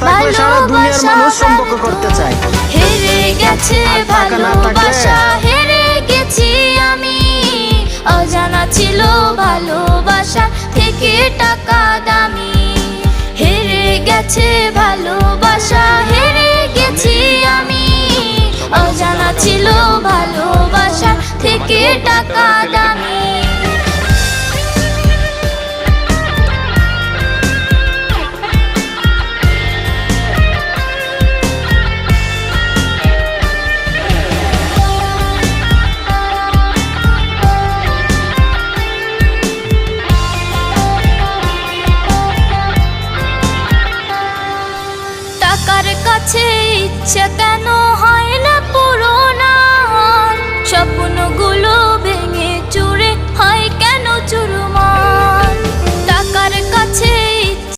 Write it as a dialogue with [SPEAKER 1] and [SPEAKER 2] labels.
[SPEAKER 1] থাকলে সারা দুনিয়ার মানুষ সম্পর্ক করতে চায়।
[SPEAKER 2] হেরে গেছে ভালোবাসা, হেরে গেছি আমি। অজানা ছিল ভালোবাসা থেকে টাকা দামি। হেরে গেছে ভালোবাসা, হেরে গেছি আমি। অজানা ছিল ভালোবাসা থেকে টাকা দামি।